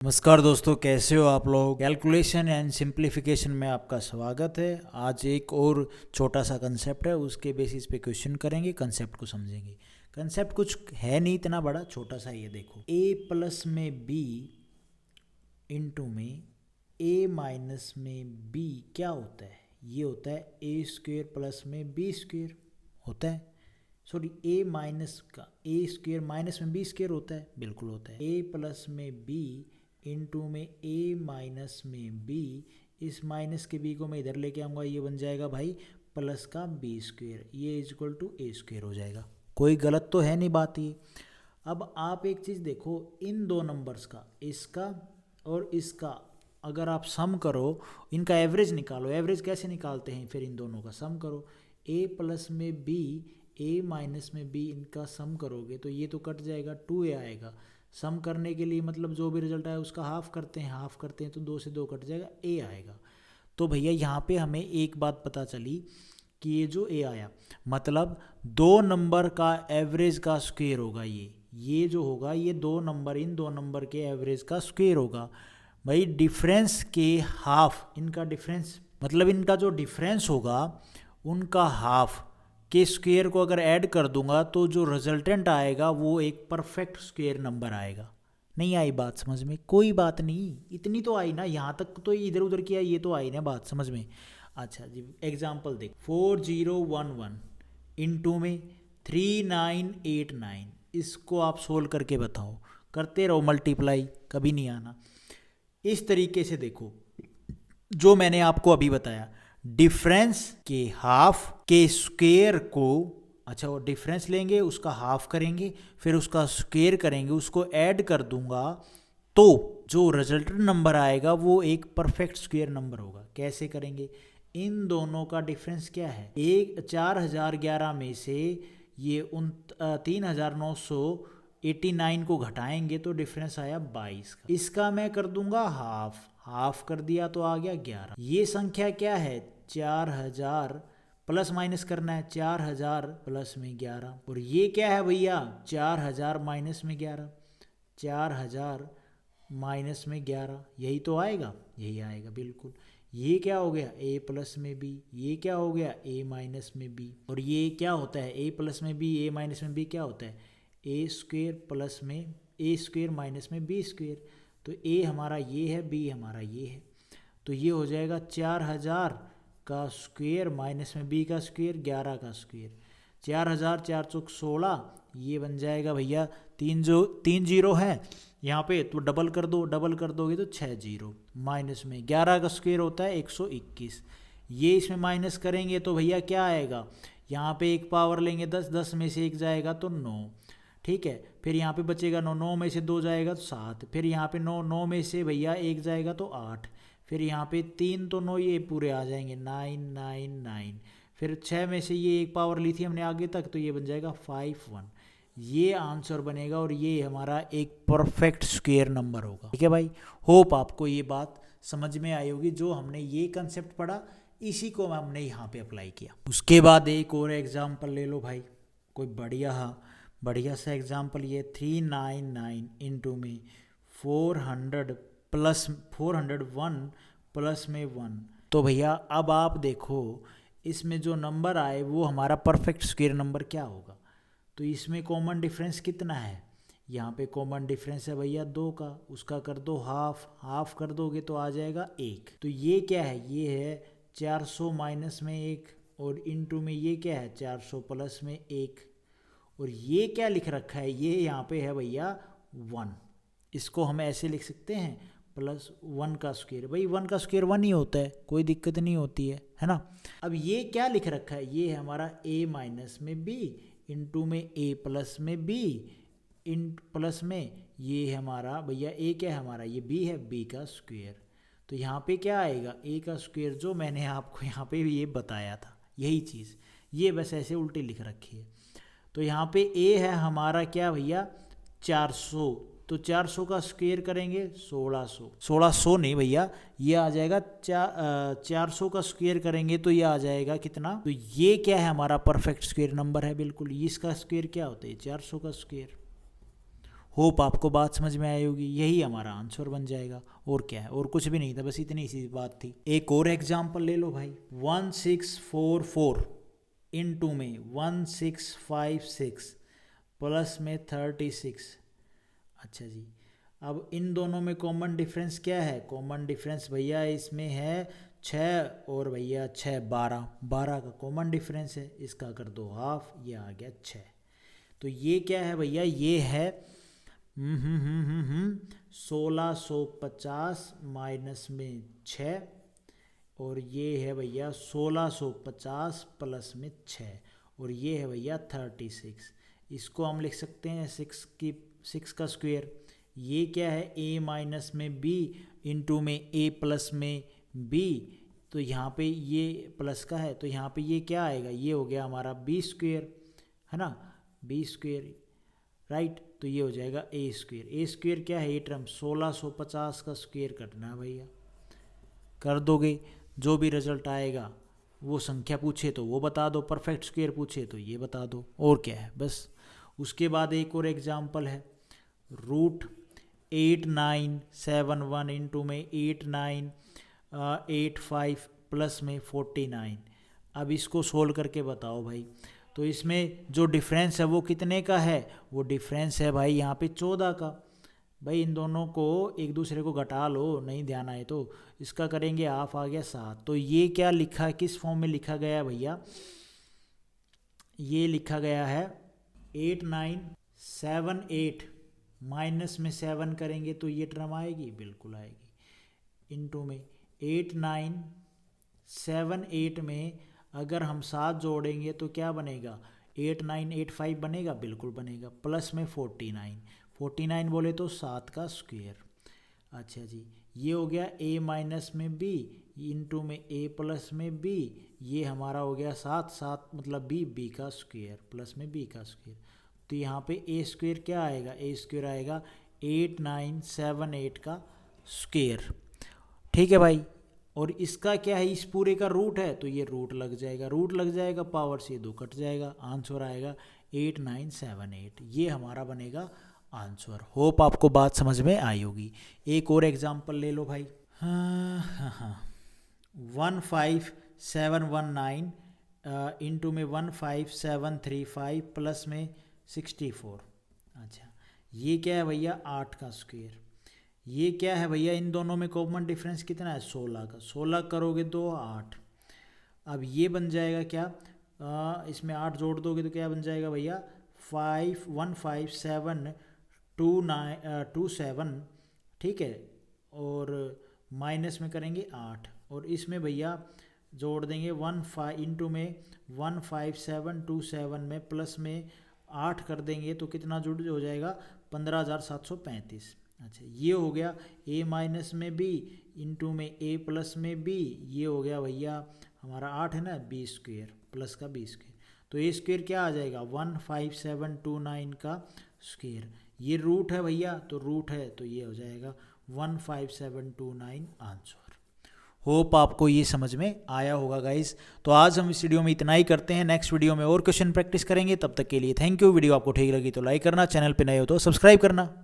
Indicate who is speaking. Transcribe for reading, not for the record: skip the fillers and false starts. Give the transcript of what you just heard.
Speaker 1: नमस्कार दोस्तों, कैसे हो आप लोग। कैलकुलेशन एंड सिंप्लीफिकेशन में आपका स्वागत है। आज एक और छोटा सा कंसेप्ट है, उसके बेसिस पे क्वेश्चन करेंगे, कंसेप्ट को समझेंगे। कंसेप्ट कुछ है नहीं इतना बड़ा, छोटा सा ये देखो। a प्लस में b इंटू में a माइनस में b क्या होता है? ये होता है a स्क्वेयर प्लस में b स्क्वेयर होता है। सॉरी, a माइनस का a स्क्वेयर माइनस में b स्क्वेयर होता है, बिल्कुल होता है। a प्लस में b इंटू में a माइनस में b, इस माइनस के b को मैं इधर लेके आऊँगा, ये बन जाएगा भाई प्लस का b स्क्वेयर, ये is equal to a square हो जाएगा। कोई गलत तो है नहीं बात ये। अब आप एक चीज़ देखो, इन दो नंबर्स का, इसका और इसका अगर आप सम करो, इनका एवरेज निकालो। एवरेज कैसे निकालते हैं? फिर इन दोनों का सम करो। a प्लस में b, a माइनस में b, इनका सम करोगे तो ये तो कट जाएगा, 2a आएगा। सम करने के लिए मतलब जो भी रिजल्ट आए उसका हाफ करते हैं, हाफ करते हैं तो 2 से 2 कट जाएगा, a आएगा। तो भैया यहाँ पे हमें एक बात पता चली कि ये जो a आया मतलब दो नंबर का एवरेज का स्क्वायर होगा। ये जो होगा, ये दो नंबर, इन दो नंबर के एवरेज का स्क्वायर होगा। भाई डिफरेंस के हाफ, इनका डिफरेंस मतलब इनका जो डिफरेंस होगा उनका हाफ के स्क्वायर को अगर ऐड कर दूंगा तो जो रिजल्टेंट आएगा वो एक परफेक्ट स्क्वायर नंबर आएगा। नहीं आई बात समझ में? कोई बात नहीं, इतनी तो आई ना, यहाँ तक तो इधर उधर किया, ये तो आई ना बात समझ में। अच्छा जी, एग्जाम्पल देख, 4011 इंटू में 3989, इसको आप सोल्व करके बताओ। करते रहो मल्टीप्लाई, कभी नहीं आना। इस तरीके से देखो जो मैंने आपको अभी बताया, डिफरेंस के हाफ के स्क्वायर को, अच्छा वो डिफरेंस लेंगे, उसका हाफ करेंगे, फिर उसका स्क्वायर करेंगे, उसको ऐड कर दूंगा तो जो रिजल्टेंट नंबर आएगा वो एक परफेक्ट स्क्वायर नंबर होगा। कैसे करेंगे? इन दोनों का डिफरेंस क्या है? 4011 में से ये 3989 को घटाएंगे तो डिफरेंस आया 22 का। इसका मैं कर दूंगा हाफ, हाफ कर दिया तो आ गया 11। ये संख्या क्या है? 4000 प्लस माइनस करना है, 4000 प्लस में 11। और ये क्या है भैया? 4000 माइनस में 11, 4000 माइनस में 11, यही तो आएगा, यही आएगा बिल्कुल। ये क्या हो गया? a प्लस में b। ये क्या हो गया? a माइनस में b। और ये क्या होता है? a प्लस में b, a माइनस में b क्या होता है? a स्क्वेयर प्लस में a स्क्वेयर माइनस में b स्क्वेयर। तो a हमारा ये है, b हमारा ये है, तो ये हो जाएगा 4000 का स्क्वेयर माइनस में b का स्क्वेयर, 11 का स्क्वेयर, 4416। ये बन जाएगा भैया, तीन जीरो है यहाँ पे तो डबल कर दो, डबल कर दोगे तो 6 जीरो, माइनस में 11 का स्क्वायर होता है 121। ये इसमें माइनस करेंगे तो भैया क्या आएगा? यहाँ पे एक पावर लेंगे 10, 10 में से एक जाएगा तो 9, ठीक है। फिर यहाँ पे बचेगा 9, 9 में से 2 जाएगा तो 7, फिर यहाँ पे 9, 9 में से भैया एक जाएगा तो 8, फिर यहाँ पे 3 तो 9, ये पूरे आ जाएंगे 9, 9, 9। फिर 6 में से ये एक पावर ली थी हमने आगे तक, तो ये बन जाएगा 5, 1। ये आंसर बनेगा और ये हमारा एक परफेक्ट स्क्वायर नंबर होगा। ठीक है भाई, होप आपको ये बात समझ में आई होगी। जो हमने ये कंसेप्ट पढ़ा इसी को हमने यहाँ पे अप्लाई किया। उसके बाद एक और एग्जाम्पल ले लो भाई, कोई बढ़िया सा एग्जाम्पल। ये 399 इंटू में 401 प्लस में 1। तो भैया अब आप देखो इसमें जो नंबर आए वो हमारा परफेक्ट स्क्वायर नंबर क्या होगा? तो इसमें कॉमन डिफरेंस कितना है? यहाँ पे कॉमन डिफरेंस है भैया 2 का, उसका कर दो हाफ, हाफ कर दोगे तो आ जाएगा 1। तो ये क्या है? ये है 400 माइनस में 1, और इनटू में ये क्या है? 400 प्लस में 1। और ये क्या लिख रखा है? ये यहाँ पे है भैया 1। इसको हम ऐसे लिख सकते हैं, प्लस 1 का स्क्वायर। भाई 1 का स्क्वायर 1 ही होता है, कोई दिक्कत नहीं होती है ना। अब ये क्या लिख रखा है? ये है हमारा a माइनस में b इंटू में a प्लस में b इन प्लस में ये है हमारा भैया a क्या है हमारा? ये b है, b का स्क्वायर। तो यहाँ पे क्या आएगा? a का स्क्वायर, जो मैंने आपको यहाँ पे भी ये बताया था, यही चीज़, ये बस ऐसे उल्टी लिख रखी है। तो यहाँ पे a है हमारा क्या भैया? 400। तो 400 का स्क्वायर करेंगे 1600, 1600 नहीं भैया, ये आ जाएगा 400 का स्क्वायर करेंगे तो ये आ जाएगा कितना? तो ये क्या है? हमारा परफेक्ट स्क्वायर नंबर है बिल्कुल। इसका स्क्वायर क्या होता है? 400 का स्क्वायर। होप आपको बात समझ में आई होगी। यही हमारा आंसर बन जाएगा, और क्या है, और कुछ भी नहीं था, बस इतनी सी बात थी। एक और एग्जाम्पल ले लो भाई। 1644 इनटू में 1656 प्लस में 36। अच्छा जी, अब इन दोनों में कॉमन डिफरेंस क्या है? कॉमन डिफरेंस भैया इसमें है 6 और भैया 6 12, 12 का कॉमन डिफरेंस है। इसका कर दो हाफ, ये आ गया 6। तो ये क्या है भैया? ये है 1650 माइनस में 6, और ये है भैया 1650 प्लस में 6, और ये है भैया 36। इसको हम लिख सकते हैं 6 का स्क्वायर। ये क्या है? a माइनस में b इंटू में a प्लस में b। तो यहाँ पे ये प्लस का है, तो यहाँ पे ये क्या आएगा? ये हो गया हमारा b स्क्वायर, है ना, b स्क्वायर, राइट। तो ये हो जाएगा a स्क्वायर। a स्क्वायर क्या है? ये टर्म 1650 का स्क्वायर करना है भैया, कर दोगे। जो भी रिजल्ट आएगा, वो संख्या पूछे तो वो बता दो, परफेक्ट स्क्वायर पूछे तो ये बता दो, और क्या है बस। उसके बाद एक और एग्जाम्पल है, √8971 इंटू में 8985 प्लस में 49। अब इसको सोल्व करके बताओ भाई। तो इसमें जो डिफरेंस है वो कितने का है? वो डिफरेंस है भाई यहाँ पे 14 का। भाई इन दोनों को एक दूसरे को घटा लो, नहीं ध्यान आए तो। इसका करेंगे हाफ, आ गया 7। तो ये क्या लिखा है, किस फॉर्म में लिखा गया है भैया? ये लिखा गया है 8978 माइनस में 7 करेंगे तो ये टर्म आएगी, बिल्कुल आएगी, इनटू में 8978 में अगर हम 7 जोड़ेंगे तो क्या बनेगा? 8985 बनेगा, बिल्कुल बनेगा, प्लस में 49 बोले तो 7 का स्क्वायर। अच्छा जी, ये हो गया a माइनस में b इंटू में a प्लस में b। ये हमारा हो गया 7 मतलब b का स्क्वायर प्लस में b का स्क्वायर। तो यहाँ पे a स्क्वायर क्या आएगा? a स्क्वायर आएगा 8978 का स्क्वायर। ठीक है भाई। और इसका क्या है? इस पूरे का रूट है, तो ये रूट लग जाएगा, पावर से 2 कट जाएगा, आंसर आएगा 8978। ये हमारा बनेगा आंसर। होप आपको बात समझ में आई होगी। एक और एग्जांपल ले लो भाई। 15719 इंटू में 15735 प्लस में 64। अच्छा, ये क्या है भैया? 8 का स्क्वायर। ये क्या है भैया? इन दोनों में कॉमन डिफरेंस कितना है? 16 का। 16 करोगे तो 8। अब ये बन जाएगा क्या? इसमें 8 जोड़ दोगे तो क्या बन जाएगा भैया? 15727, ठीक है, और माइनस में करेंगे 8, और इसमें भैया जोड़ देंगे 15 इंटू में 15727 में प्लस में 8 कर देंगे तो कितना जुड़ हो जाएगा? 15735। अच्छा, ये हो गया a माइनस में b इंटू में a प्लस में b। ये हो गया भैया हमारा 8 है ना, b स्क्वायर प्लस का b स्क्वायर। तो a स्क्वायर क्या आ जाएगा? 15729 का स्क्वायर। ये रूट है भैया, तो रूट है तो ये हो जाएगा 15729 आंसर। होप आपको ये समझ में आया होगा गाइस। तो आज हम इस वीडियो में इतना ही करते हैं, नेक्स्ट वीडियो में और क्वेश्चन प्रैक्टिस करेंगे। तब तक के लिए थैंक यू। वीडियो आपको ठीक लगी तो लाइक करना, चैनल पे नए हो तो सब्सक्राइब करना।